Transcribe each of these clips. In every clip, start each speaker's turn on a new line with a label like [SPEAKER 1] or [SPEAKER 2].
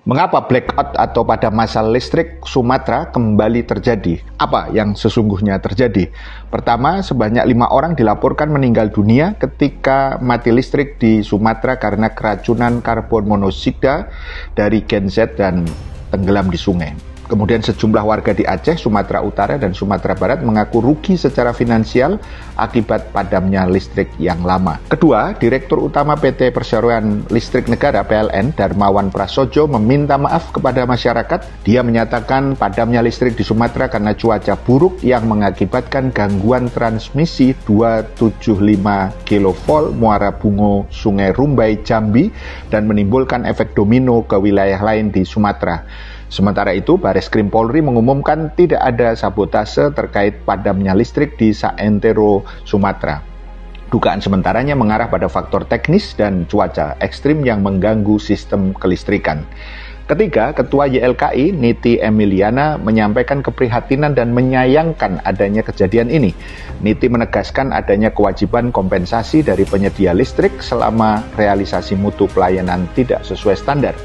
[SPEAKER 1] Mengapa blackout atau padam massal listrik Sumatera kembali terjadi? Apa yang sesungguhnya terjadi? Pertama, sebanyak 5 orang dilaporkan meninggal dunia ketika mati listrik di Sumatera karena keracunan karbon monoksida dari genset dan tenggelam di sungai. Kemudian sejumlah warga di Aceh, Sumatera Utara, dan Sumatera Barat mengaku rugi secara finansial akibat padamnya listrik yang lama. Kedua, Direktur Utama PT Perseroan Listrik Negara (PLN) Darmawan Prasojo meminta maaf kepada masyarakat. Dia menyatakan padamnya listrik di Sumatera karena cuaca buruk yang mengakibatkan gangguan transmisi 275 kV Muara Bungo Sungai Rumbai, Jambi, dan menimbulkan efek domino ke wilayah lain di Sumatera. Sementara itu, Bareskrim Polri mengumumkan tidak ada sabotase terkait padamnya listrik di Saentero, Sumatera. Dugaan sementaranya mengarah pada faktor teknis dan cuaca ekstrim yang mengganggu sistem kelistrikan. Ketiga, Ketua YLKI Niti Emiliana menyampaikan keprihatinan dan menyayangkan adanya kejadian ini. Niti menegaskan adanya kewajiban kompensasi dari penyedia listrik selama realisasi mutu pelayanan tidak sesuai standar.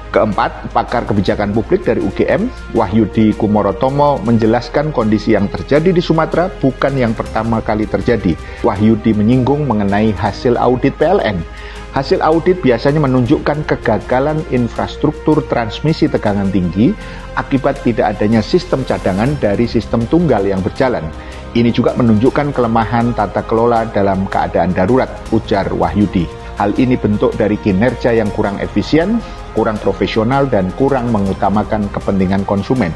[SPEAKER 1] Keempat, pakar kebijakan publik dari UGM, Wahyudi Kumorotomo, menjelaskan kondisi yang terjadi di Sumatera bukan yang pertama kali terjadi. Wahyudi menyinggung mengenai hasil audit PLN. Hasil audit biasanya menunjukkan kegagalan infrastruktur transmisi tegangan tinggi akibat tidak adanya sistem cadangan dari sistem tunggal yang berjalan. Ini juga menunjukkan kelemahan tata kelola dalam keadaan darurat, ujar Wahyudi. Hal ini bentuk dari kinerja yang kurang efisien, kurang profesional, dan kurang mengutamakan kepentingan konsumen.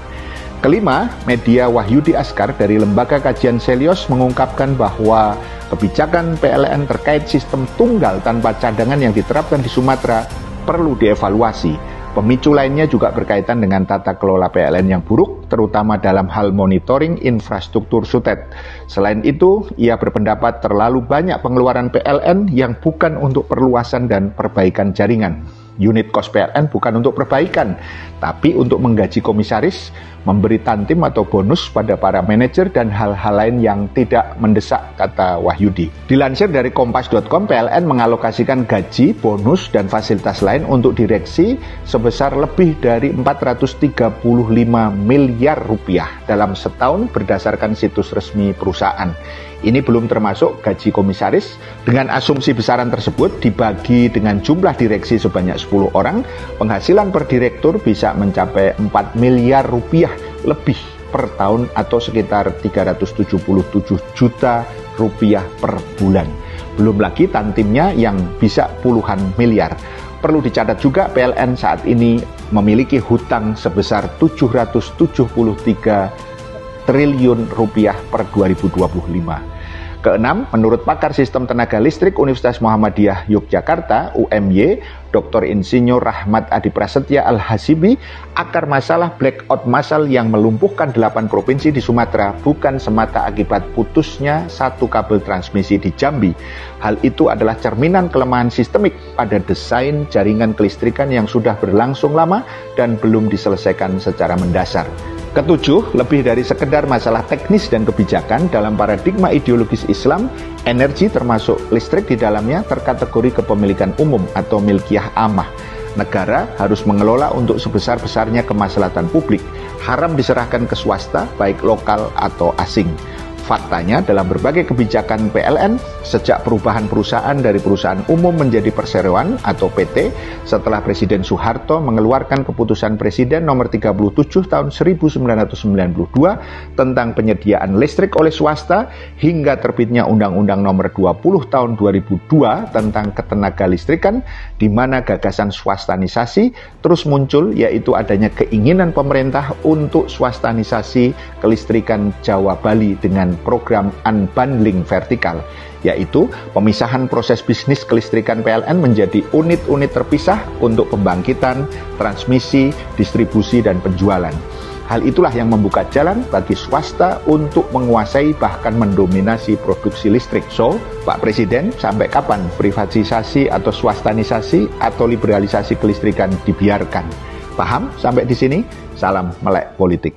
[SPEAKER 1] Kelima, media Wahyudi Askar dari Lembaga Kajian Selios mengungkapkan bahwa kebijakan PLN terkait sistem tunggal tanpa cadangan yang diterapkan di Sumatera perlu dievaluasi. Pemicu lainnya juga berkaitan dengan tata kelola PLN yang buruk, terutama dalam hal monitoring infrastruktur SUTET. Selain itu, ia berpendapat terlalu banyak pengeluaran PLN yang bukan untuk perluasan dan perbaikan jaringan. Unit cost PLN bukan untuk perbaikan, tapi untuk menggaji komisaris, memberi tantim atau bonus pada para manajer, dan hal-hal lain yang tidak mendesak, kata Wahyudi. Dilansir dari Kompas.com, PLN mengalokasikan gaji, bonus, dan fasilitas lain untuk direksi sebesar lebih dari 435 miliar rupiah dalam setahun berdasarkan situs resmi perusahaan. Ini belum termasuk gaji komisaris. Dengan asumsi besaran tersebut dibagi dengan jumlah direksi sebanyak 10 orang, penghasilan per direktur bisa mencapai 4 miliar rupiah lebih per tahun atau sekitar 377 juta rupiah per bulan. Belum lagi tantimnya yang bisa puluhan miliar. Perlu dicatat juga PLN saat ini memiliki hutang sebesar 773 triliun rupiah per 2025. Keenam, menurut pakar sistem tenaga listrik Universitas Muhammadiyah Yogyakarta (UMY), Dr. Insinyur Rahmat Adi Prasetya Al-Hasibi, akar masalah blackout massal yang melumpuhkan 8 provinsi di Sumatera bukan semata akibat putusnya satu kabel transmisi di Jambi. Hal itu adalah cerminan kelemahan sistemik pada desain jaringan kelistrikan yang sudah berlangsung lama dan belum diselesaikan secara mendasar. Ketujuh, lebih dari sekedar masalah teknis dan kebijakan dalam paradigma ideologis Islam, energi termasuk listrik di dalamnya terkategori kepemilikan umum atau milkiyah ammah. Negara harus mengelola untuk sebesar-besarnya kemaslahatan publik, haram diserahkan ke swasta baik lokal atau asing. Faktanya, dalam berbagai kebijakan PLN, sejak perubahan perusahaan dari perusahaan umum menjadi perseroan atau PT, setelah Presiden Soeharto mengeluarkan keputusan Presiden nomor 37 tahun 1992 tentang penyediaan listrik oleh swasta, hingga terbitnya Undang-Undang nomor 20 tahun 2002 tentang ketenaga listrikan, di mana gagasan swastanisasi terus muncul, yaitu adanya keinginan pemerintah untuk swastanisasi kelistrikan Jawa Bali dengan program unbundling vertikal, yaitu pemisahan proses bisnis kelistrikan PLN menjadi unit-unit terpisah untuk pembangkitan, transmisi, distribusi, dan penjualan. Hal itulah yang membuka jalan bagi swasta untuk menguasai bahkan mendominasi produksi listrik. So, Pak Presiden, sampai kapan privatisasi atau swastanisasi atau liberalisasi kelistrikan dibiarkan? Paham sampai di sini? Salam melek politik.